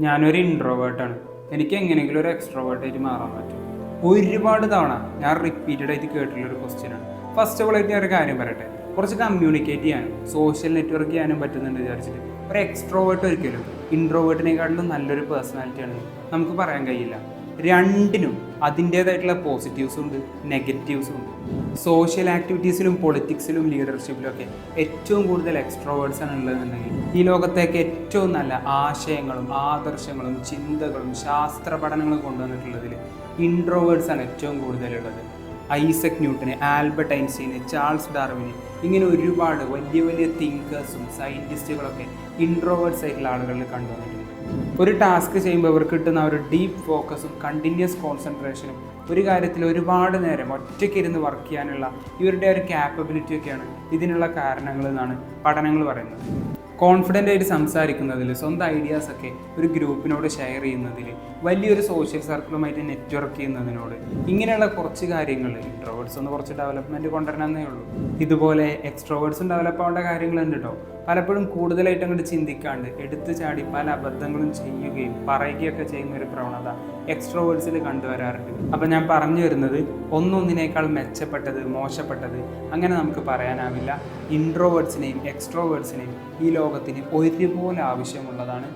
ഞാനൊരു ഇൻട്രോവേർട്ടാണ്. എനിക്ക് എങ്ങനെയെങ്കിലും ഒരു എക്സ്ട്രോവേർട്ടായിട്ട് മാറാൻ പറ്റും. ഒരുപാട് തവണ ഞാൻ റിപ്പീറ്റഡ് ആയിട്ട് കേട്ടിട്ടുള്ളൊരു ക്വസ്റ്റ്യനാണ്. ഫസ്റ്റ് ഓഫ് ഓൾ ആയിട്ട് ഞാൻ ഒരു കാര്യം പറയട്ടെ, കുറച്ച് കമ്മ്യൂണിക്കേറ്റ് ചെയ്യാനും സോഷ്യൽ നെറ്റ്വർക്ക് ചെയ്യാനും പറ്റുന്നുണ്ട് വിചാരിച്ചിട്ട് ഒരു എക്സ്ട്രോവേർട്ട് ഒരിക്കലും ഇൻട്രോവേർട്ടിനെക്കാട്ടിലും നല്ലൊരു പേഴ്സണാലിറ്റിയാണ് നമുക്ക് പറയാൻ കഴിയില്ല. രണ്ടിനും അതിൻ്റേതായിട്ടുള്ള പോസിറ്റീവ്സും ഉണ്ട്, നെഗറ്റീവ്സും ഉണ്ട്. സോഷ്യൽ ആക്ടിവിറ്റീസിലും പൊളിറ്റിക്സിലും ലീഡർഷിപ്പിലും ഒക്കെ ഏറ്റവും കൂടുതൽ എക്സ്ട്രോവേർട്സ് ആണ് ഉള്ളതെന്നുണ്ടെങ്കിൽ ഈ ലോകത്തേക്ക് ഏറ്റവും നല്ല ആശയങ്ങളും ആദർശങ്ങളും ചിന്തകളും ശാസ്ത്ര പഠനങ്ങളും കൊണ്ടുവന്നിട്ടുള്ളതിൽ ഇൻട്രോവേർട്സ് ആണ് ഏറ്റവും കൂടുതലുള്ളത്. ഐസക് ന്യൂട്ടന്, ആൽബർട്ട് ഐൻസ്റ്റീന്, ചാൾസ് ഡാർവിന്, ഇങ്ങനെ ഒരുപാട് വലിയ വലിയ തിങ്കേഴ്സും സയൻറ്റിസ്റ്റുകളൊക്കെ ഇൻട്രോവേർട്സ് ആയിട്ടുള്ള ആളുകളിൽ കണ്ടുവന്നിട്ടുണ്ട്. ഒരു ടാസ്ക് ചെയ്യുമ്പോൾ ഇവർക്ക് കിട്ടുന്ന ഒരു ഡീപ്പ് ഫോക്കസും കണ്ടിന്യൂസ് കോൺസെൻട്രേഷനും ഒരു കാര്യത്തിൽ ഒരുപാട് നേരം ഒറ്റയ്ക്കിരുന്ന് വർക്ക് ചെയ്യാനുള്ള ഇവരുടെ ഒരു ക്യാപ്പബിലിറ്റി ഒക്കെയാണ് ഇതിനുള്ള കാരണങ്ങൾ എന്നാണ് പഠനങ്ങൾ പറയുന്നത്. കോൺഫിഡൻ്റ് ആയിട്ട് സംസാരിക്കുന്നതിൽ, സ്വന്തം ഐഡിയാസൊക്കെ ഒരു ഗ്രൂപ്പിനോട് ഷെയർ ചെയ്യുന്നതിൽ, വലിയൊരു സോഷ്യൽ സർക്കിളുമായിട്ട് നെറ്റ്വർക്ക് ചെയ്യുന്നതിനോട്, ഇങ്ങനെയുള്ള കുറച്ച് കാര്യങ്ങൾ ഇൻട്രോവേർട്സ് ഒന്ന് കുറച്ച് ഡെവലപ്മെൻറ്റ് കൊണ്ടുവരണമെന്നേ ഉള്ളൂ. ഇതുപോലെ എക്സ്ട്രോവേർട്സും ഡെവലപ്പ് ആവേണ്ട കാര്യങ്ങളുണ്ട് കേട്ടോ. പലപ്പോഴും കൂടുതലായിട്ട് അങ്ങോട്ട് ചിന്തിക്കാണ്ട് എടുത്തു ചാടി പല അബദ്ധങ്ങളും ചെയ്യുകയും പറയുകയൊക്കെ ചെയ്യുന്ന ഒരു പ്രവണത എക്സ്ട്രോവേർട്സിൽ കണ്ടുവരാറുണ്ട്. അപ്പം ഞാൻ പറഞ്ഞു വരുന്നത് ഒന്നൊന്നിനേക്കാൾ മെച്ചപ്പെട്ടത് മോശപ്പെട്ടത് അങ്ങനെ നമുക്ക് പറയാനാവില്ല. ഇൻട്രോവേർട്സിനെയും എക്സ്ട്രോവേർട്സിനെയും ഈ ലോകത്തിന് ഒരുപോലെ ആവശ്യമുള്ളതാണ്.